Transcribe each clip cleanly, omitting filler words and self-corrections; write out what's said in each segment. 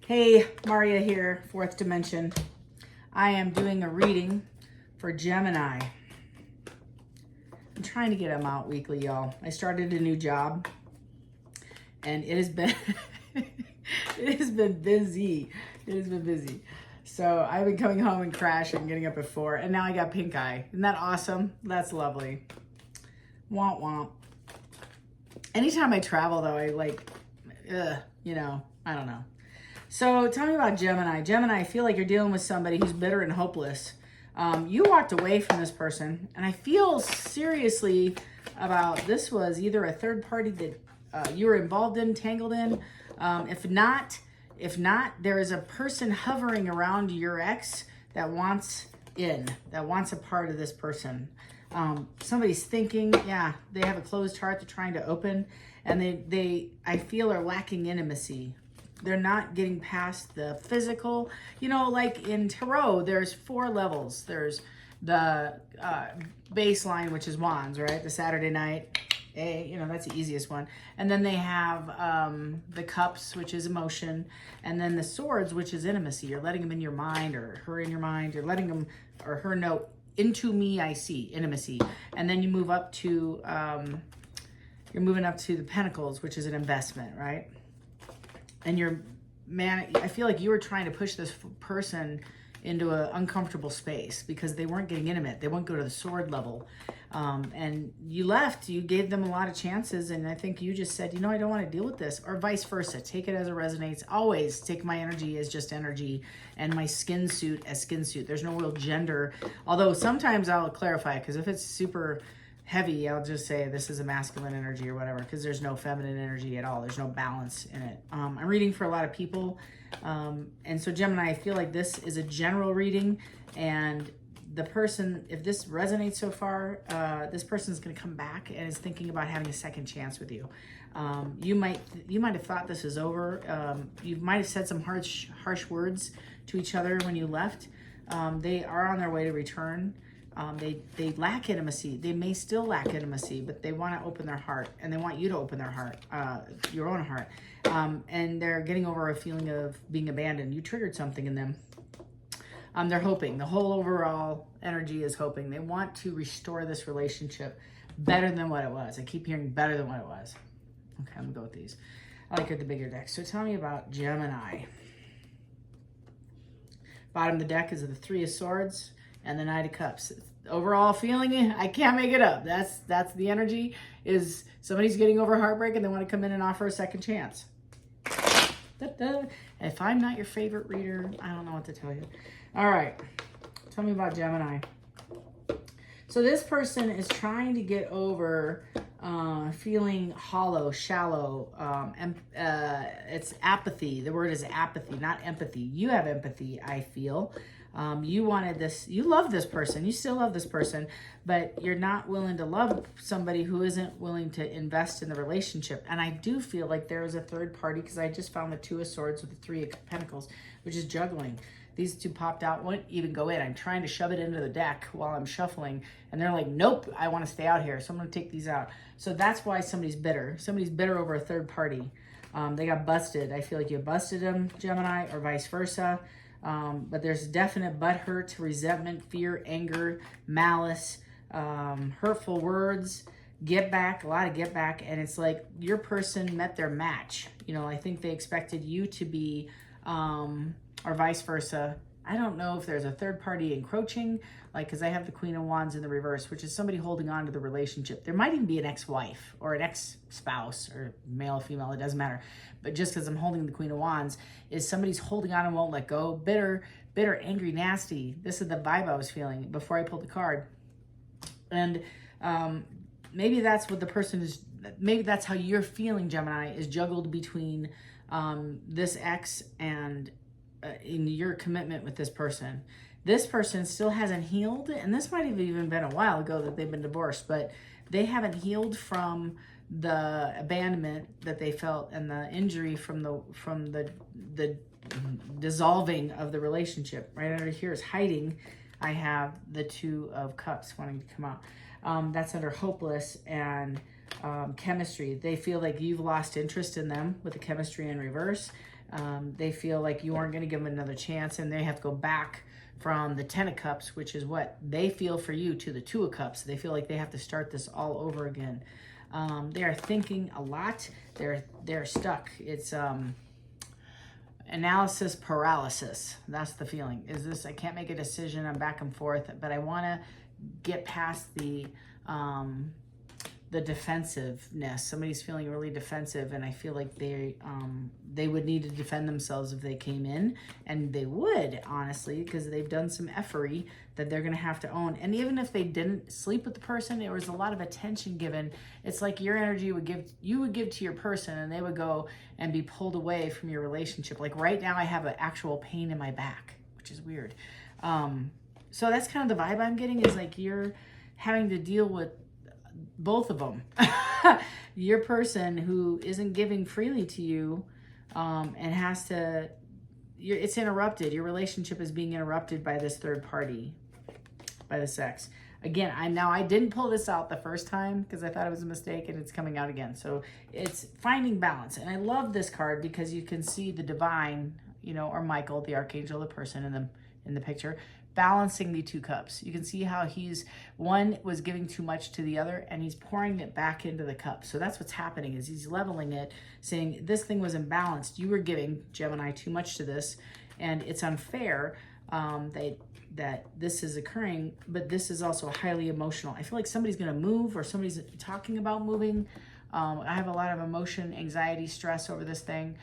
Hey, Maria here, Fourth Dimension. I am doing a reading for Gemini. I'm trying to get them out weekly, y'all. I started a new job and it has been it has been busy. It has been busy. So I've been coming home and crashing, getting up at 4, and now I got pink eye. Isn't that awesome? That's lovely. Womp womp. Anytime I travel though, I I don't know. So tell me about Gemini. Gemini, I feel like you're dealing with somebody who's bitter and hopeless. You walked away from this person, and I feel seriously about this was either a third party that you were involved in, tangled in. If not, there is a person hovering around your ex that wants a part of this person. Somebody's thinking, yeah, they have a closed heart they're trying to open, and I feel are lacking intimacy. They're not getting past the physical. You know, like in tarot, there's 4 levels. There's the baseline, which is wands, right? The Saturday night, that's the easiest one. And then they have the cups, which is emotion. And then the swords, which is intimacy. You're letting them in your mind or her in your mind. You're letting them or her know, into me I see, intimacy. And then you move up to, you're moving up to the pentacles, which is an investment, right? And I feel like you were trying to push this person into an uncomfortable space because they weren't getting intimate. They won't go to the sword level. And you left, you gave them a lot of chances. And I think you just said, I don't want to deal with this, or vice versa. Take it as it resonates. Always take my energy as just energy and my skin suit as skin suit. There's no real gender. Although sometimes I'll clarify, because if it's super heavy, I'll just say this is a masculine energy or whatever, because there's no feminine energy at all. There's no balance in it. I'm reading for a lot of people. And so Gemini, I feel like this is a general reading, and the person, if this resonates so far, this person is going to come back and is thinking about having a second chance with you. You might have thought this is over. You might have said some harsh words to each other when you left. They are on their way to return. They lack intimacy. They may still lack intimacy, but they want to open their heart, and they want you to open their heart, your own heart. And they're getting over a feeling of being abandoned. You triggered something in them. They're hoping. The whole overall energy is hoping. They want to restore this relationship better than what it was. I keep hearing better than what it was. Okay, I'm going to go with these. I like the bigger deck. So tell me about Gemini. Bottom of the deck is the 3 of Swords and the Knight of Cups. Overall feeling, I can't make it up. That's the energy, is somebody's getting over heartbreak and they want to come in and offer a second chance. If I'm not your favorite reader, I don't know what to tell you. All right, tell me about Gemini. So this person is trying to get over feeling hollow, shallow. It's apathy. The word is apathy, not empathy. You have empathy, I feel. You wanted this, you love this person, you still love this person, but you're not willing to love somebody who isn't willing to invest in the relationship. And I do feel like there is a third party, because I just found the 2 of Swords with the 3 of Pentacles, which is juggling. These 2 popped out, won't even go in. I'm trying to shove it into the deck while I'm shuffling, and they're like, nope, I want to stay out here, so I'm going to take these out. So that's why somebody's bitter. Somebody's bitter over a third party. They got busted. I feel like you busted them, Gemini, or vice versa. But there's definite butthurt, resentment, fear, anger, malice, hurtful words, get back, a lot of get back. And it's like your person met their match. I think they expected you to be, or vice versa. I don't know if there's a third party encroaching, because I have the Queen of Wands in the reverse, which is somebody holding on to the relationship. There might even be an ex-wife or an ex-spouse, or male or female, it doesn't matter. But just because I'm holding the Queen of Wands, is somebody's holding on and won't let go. Bitter, angry, nasty. This is the vibe I was feeling before I pulled the card. And maybe that's what the person is, maybe that's how you're feeling, Gemini, is juggled between this ex and in your commitment with this person. This person still hasn't healed, and this might have even been a while ago that they've been divorced, but they haven't healed from the abandonment that they felt and the injury from the dissolving of the relationship. Right under here is hiding. I have the 2 of Cups wanting to come out. That's under hopeless and chemistry. They feel like you've lost interest in them with the chemistry in reverse. They feel like you aren't going to give them another chance, and they have to go back from the 10 of Cups, which is what they feel for you, to the 2 of Cups. They feel like they have to start this all over again. They are thinking a lot. They're stuck. It's analysis paralysis. That's the feeling. Is this, I can't make a decision. I'm back and forth, but I want to get past the defensiveness. Somebody's feeling really defensive, and I feel like they would need to defend themselves if they came in, and they would, honestly, because they've done some effery that they're going to have to own. And even if they didn't sleep with the person, there was a lot of attention given. It's like your energy would give to your person, and they would go and be pulled away from your relationship. Like right now I have an actual pain in my back, which is weird. So that's kind of the vibe I'm getting, is like you're having to deal with both of them. Your person who isn't giving freely to you, and has to, it's interrupted. Your relationship is being interrupted by this third party, by the sex. Again, I didn't pull this out the first time because I thought it was a mistake, and it's coming out again. So it's finding balance. And I love this card because you can see the divine, or Michael, the archangel, the person in the picture, balancing the 2 cups. You can see how one was giving too much to the other, and he's pouring it back into the cup. So that's what's happening, is he's leveling it, saying this thing was imbalanced. You were giving, Gemini, too much to this, and it's unfair that this is occurring, but this is also highly emotional. I feel like somebody's going to move, or somebody's talking about moving. I have a lot of emotion, anxiety, stress over this thing.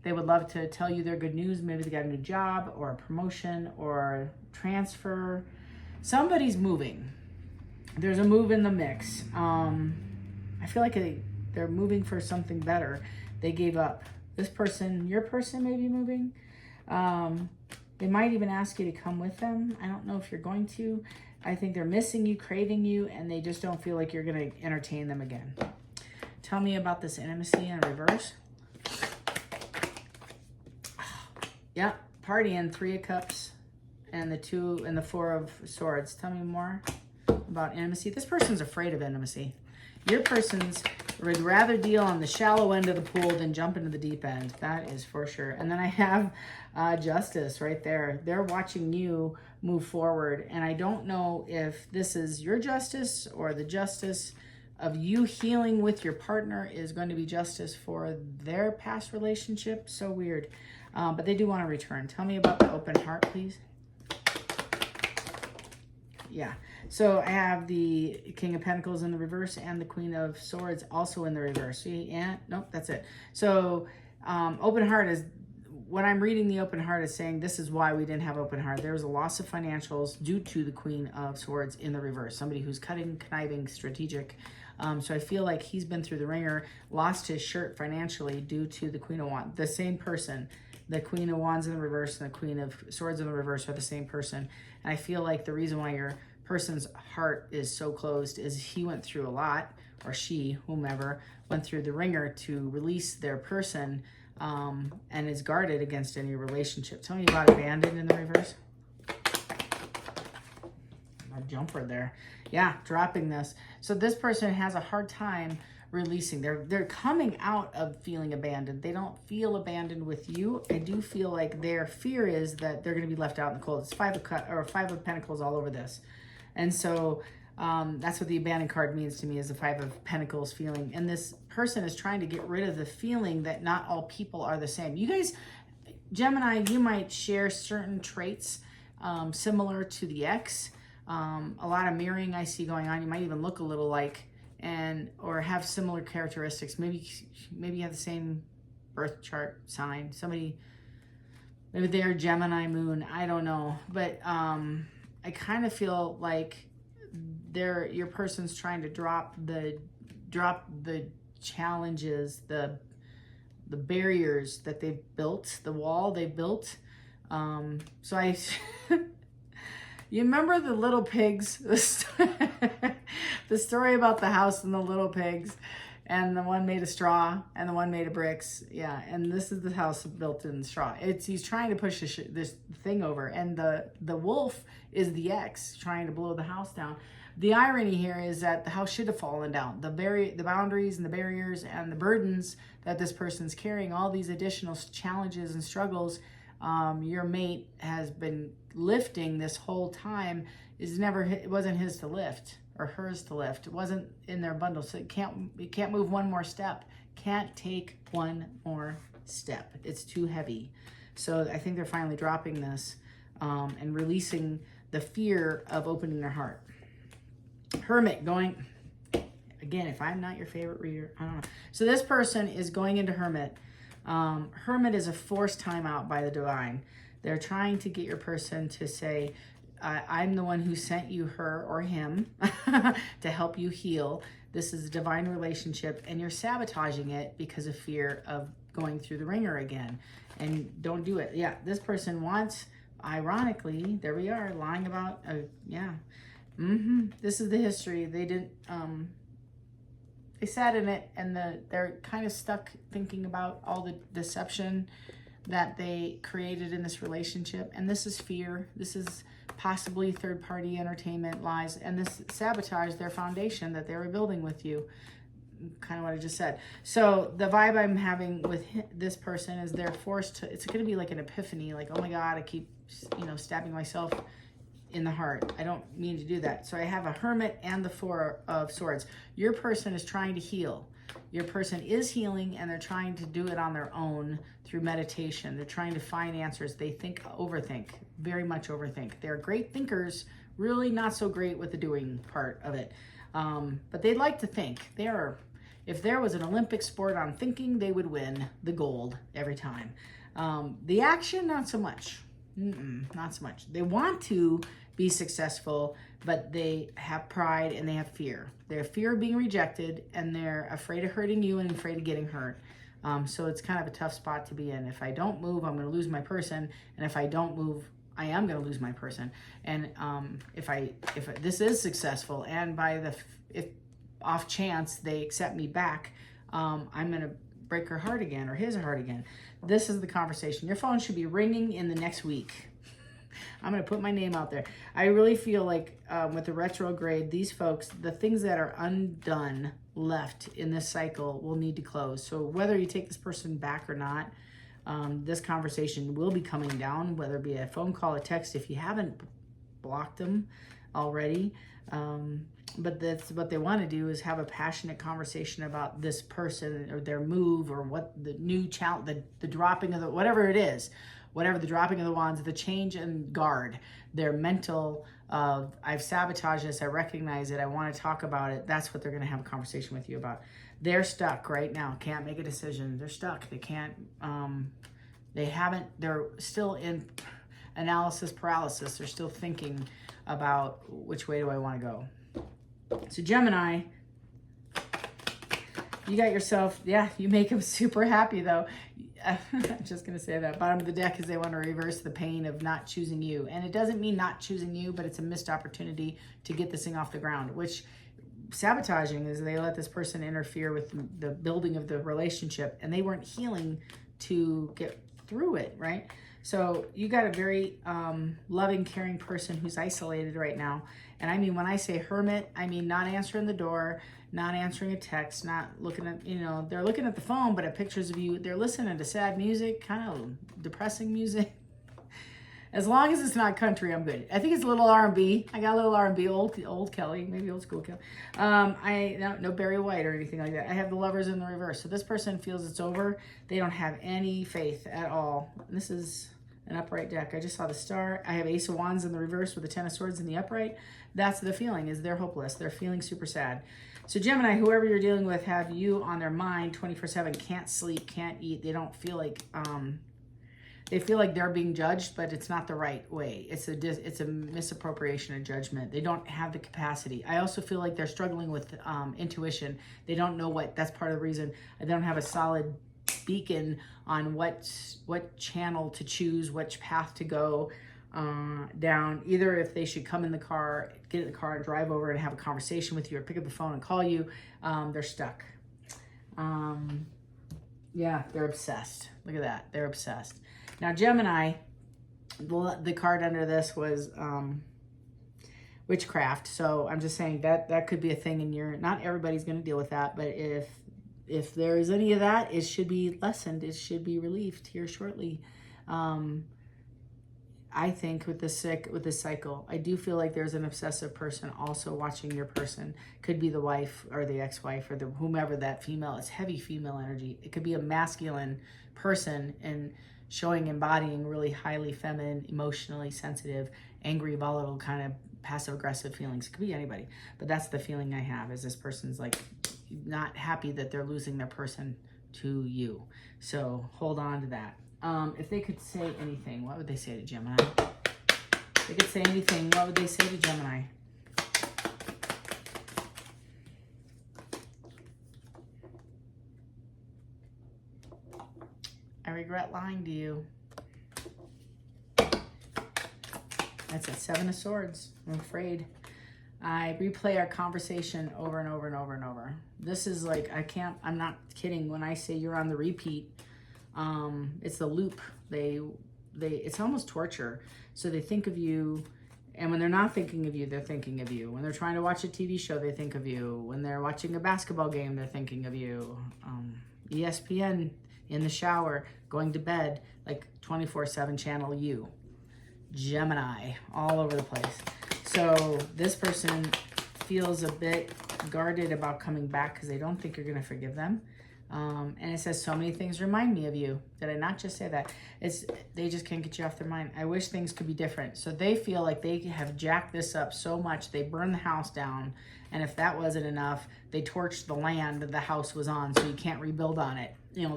They would love to tell you their good news. Maybe they got a new job, or a promotion, or transfer. Somebody's moving. There's a move in the mix. I feel like they're moving for something better. They gave up. This person, your person, may be moving. They might even ask you to come with them. I don't know if you're going to. I think they're missing you, craving you, and they just don't feel like you're going to entertain them again. Tell me about this intimacy in reverse. Yeah, partying, 3 of Cups, and the 2 and the 4 of Swords. Tell me more about intimacy. This person's afraid of intimacy. Your person's would rather deal on the shallow end of the pool than jump into the deep end. That is for sure. And then I have Justice right there. They're watching you move forward, and I don't know if this is your justice or the justice of you healing with your partner is going to be justice for their past relationship. So weird. But they do want to return. Tell me about the open heart, please. Yeah. So I have the King of Pentacles in the reverse and the Queen of Swords also in the reverse. See? Yeah. Nope. That's it. So open heart is, when I'm reading the open heart, is saying this is why we didn't have open heart. There was a loss of financials due to the Queen of Swords in the reverse. Somebody who's cutting, conniving, strategic. So I feel like he's been through the ringer, lost his shirt financially due to the Queen of Wands. The same person. The Queen of Wands in the reverse and the Queen of Swords in the reverse are the same person. And I feel like the reason why your person's heart is so closed is he went through a lot, or she, whomever, went through the ringer to release their person, and is guarded against any relationship. Tell me about abandoned in the reverse. A jumper there. Yeah, dropping this. So this person has a hard time releasing. They're coming out of feeling abandoned. They don't feel abandoned with you. I do feel like their fear is that they're going to be left out in the cold. It's 5 of Pentacles all over this. And so that's what the abandoned card means to me, is the 5 of Pentacles feeling. And this person is trying to get rid of the feeling that not all people are the same. You guys, Gemini, you might share certain traits similar to the ex. A lot of mirroring I see going on. You might even look a little like, or have similar characteristics. Maybe you have the same birth chart sign. Maybe they're Gemini moon. I don't know. But I kind of feel like your person's trying to drop the challenges, the barriers that they've built, the wall they built. So I you remember the little pigs, the story about the house and the little pigs, and the one made of straw, and the one made of bricks. Yeah, and this is the house built in straw. He's trying to push this thing over, and the wolf is the ex trying to blow the house down. The irony here is that the house should have fallen down. The boundaries and the barriers and the burdens that this person's carrying, all these additional challenges and struggles, your mate has been lifting this whole time, it wasn't his to lift or hers to lift. It wasn't in their bundle, so it can't move one more step. Can't take one more step. It's too heavy. So I think they're finally dropping this and releasing the fear of opening their heart. Hermit going, again, if I'm not your favorite reader, I don't know. So this person is going into Hermit. Hermit is a forced timeout by the divine. They're trying to get your person to say, I'm the one who sent you her or him to help you heal. This is a divine relationship, and you're sabotaging it because of fear of going through the ringer again. And don't do it. Yeah, this person wants, ironically, there we are, lying about, this is the history. They didn't, they sat in it, and they're kind of stuck thinking about all the deception that they created in this relationship. And this is fear. This is possibly third-party entertainment, lies, and this sabotaged their foundation that they were building with you. Kind of what I just said. So the vibe I'm having with this person is they're forced to, it's going to be like an epiphany, like, oh my God, I keep, stabbing myself in the heart. I don't mean to do that. So I have a Hermit and the Four of Swords. Your person is trying to heal. Your person is healing, and they're trying to do it on their own through meditation. They're trying to find answers. They overthink, very much overthink. They're great thinkers, really not so great with the doing part of it. But they like to think. If there was an Olympic sport on thinking, they would win the gold every time. The action, not so much. Not so much. They want to be successful, but they have pride and they have fear. They have fear of being rejected, and they're afraid of hurting you and afraid of getting hurt. So it's kind of a tough spot to be in. If I don't move, I'm going to lose my person, and if I don't move, I am going to lose my person. And if this is successful, and if off chance they accept me back, I'm going to break her heart again, or his heart again. This is the conversation. Your phone should be ringing in the next week. I'm going to put my name out there. I really feel like with the retrograde, these folks, the things that are undone left in this cycle will need to close. So whether you take this person back or not, this conversation will be coming down, whether it be a phone call, a text, if you haven't blocked them already. But that's what they want to do, is have a passionate conversation about this person or their move, or what the new challenge, the dropping of whatever it is, whatever the dropping of the wands, the change in guard, their mental of, I've sabotaged this, I recognize it, I want to talk about it. That's what they're going to have a conversation with you about. They're stuck right now, can't make a decision. They're stuck. They can't, they're still in analysis paralysis. They're still thinking about which way do I want to go. So Gemini, you got yourself, you make them super happy though. I'm just going to say that. Bottom of the deck is they want to reverse the pain of not choosing you. And it doesn't mean not choosing you, but it's a missed opportunity to get this thing off the ground, which sabotaging is they let this person interfere with the building of the relationship, and they weren't healing to get through it, right? So you got a very loving, caring person who's isolated right now. And I mean, when I say Hermit, I mean not answering the door, not answering a text, not looking at, they're looking at the phone, but at pictures of you. They're listening to sad music, kind of depressing music. As long as it's not country, I'm good. I think it's a little R&B. I got a little R&B, old Kelly, maybe old school Kelly. No Barry White or anything like that. I have the Lovers in the reverse. So this person feels it's over. They don't have any faith at all. This is an upright deck. I just saw the Star. I have Ace of Wands in the reverse with the Ten of Swords in the upright. That's the feeling, is they're hopeless. They're feeling super sad. So Gemini, whoever you're dealing with, have you on their mind 24/7, can't sleep, can't eat. They don't feel like, they feel like they're being judged, but it's not the right way. It's a misappropriation of judgment. They don't have the capacity. I also feel like they're struggling with intuition. They don't know that's part of the reason they don't have a solid beacon on what channel to choose, which path to go down. Either if they should come in the car, get in the car and drive over and have a conversation with you, or pick up the phone and call you. They're stuck. Yeah, they're obsessed. Look at that. They're obsessed. Now, Gemini, the card under this was witchcraft. So I'm just saying that could be a thing in your, not everybody's going to deal with that, but if there is any of that, it should be lessened. It should be relieved here shortly. I think with this cycle, I do feel like there's an obsessive person also watching your person. Could be the wife or the ex-wife or the whomever that female is. Heavy female energy. It could be a masculine person and embodying really highly feminine, emotionally sensitive, angry, volatile, kind of passive aggressive feelings. It could be anybody, but that's the feeling I have. Is this person's like not happy that they're losing their person to you. So hold on to that. If they could say anything, what would they say to Gemini? If they could say anything, what would they say to Gemini? I regret lying to you. That's a 7 of Swords. I'm afraid. I replay our conversation over and over and over and over. This is like, I'm not kidding when I say you're on the repeat. It's the loop. It's almost torture. So they think of you, and when they're not thinking of you, they're thinking of you. When they're trying to watch a TV show, they think of you. When they're watching a basketball game, they're thinking of you. ESPN, in the shower, going to bed, like 24/7 channel you. Gemini, all over the place. So this person feels a bit guarded about coming back because they don't think you're going to forgive them. And it says, so many things remind me of you. Did I not just say that? They just can't get you off their mind. I wish things could be different. So they feel like they have jacked this up so much. They burned the house down. And if that wasn't enough, they torched the land that the house was on so you can't rebuild on it. You know,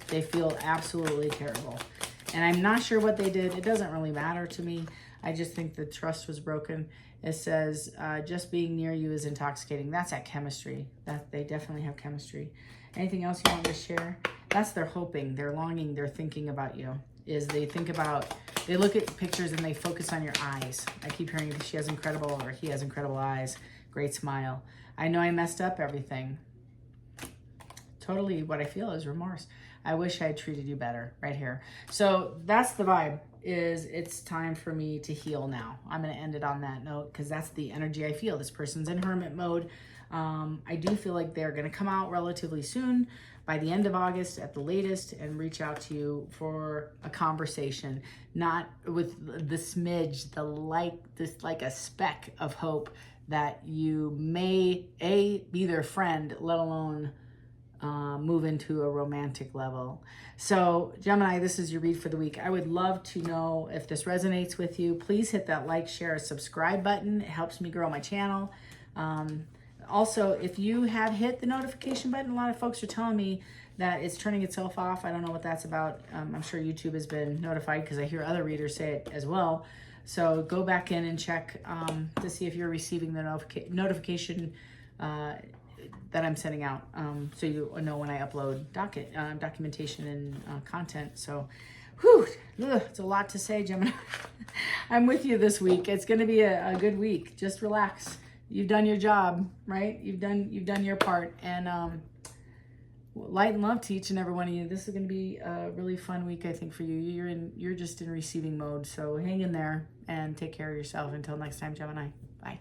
they feel absolutely terrible. And I'm not sure what they did. It doesn't really matter to me. I just think the trust was broken. It says, just being near you is intoxicating. That's that chemistry. That they definitely have chemistry. Anything else you want to share? That's their hoping, their longing, their thinking about you. Is they look at pictures and they focus on your eyes. I keep hearing she has incredible, or he has incredible eyes. Great smile. I know I messed up everything. Totally what I feel is remorse. I wish I had treated you better right here. So that's the vibe, is it's time for me to heal now. I'm going to end it on that note because that's the energy I feel. This person's in hermit mode. I do feel like they're going to come out relatively soon, by the end of August at the latest, and reach out to you for a conversation, not with the smidge, like a speck of hope that you may be their friend, let alone move into a romantic level. So Gemini, this is your read for the week. I would love to know if this resonates with you. Please hit that like, share, subscribe button. It helps me grow my channel. Also, if you have hit the notification button, a lot of folks are telling me that it's turning itself off. I don't know what that's about. I'm sure YouTube has been notified because I hear other readers say it as well. So go back in and check to see if you're receiving the notification that I'm sending out, so you know when I upload documentation and content. So, it's a lot to say, Gemini. I'm with you this week. It's going to be a good week. Just relax. You've done your job, right? You've done your part, and light and love to each and every one of you. This is going to be a really fun week, I think, for you. You're just in receiving mode. So hang in there and take care of yourself. Until next time, Gemini. Bye.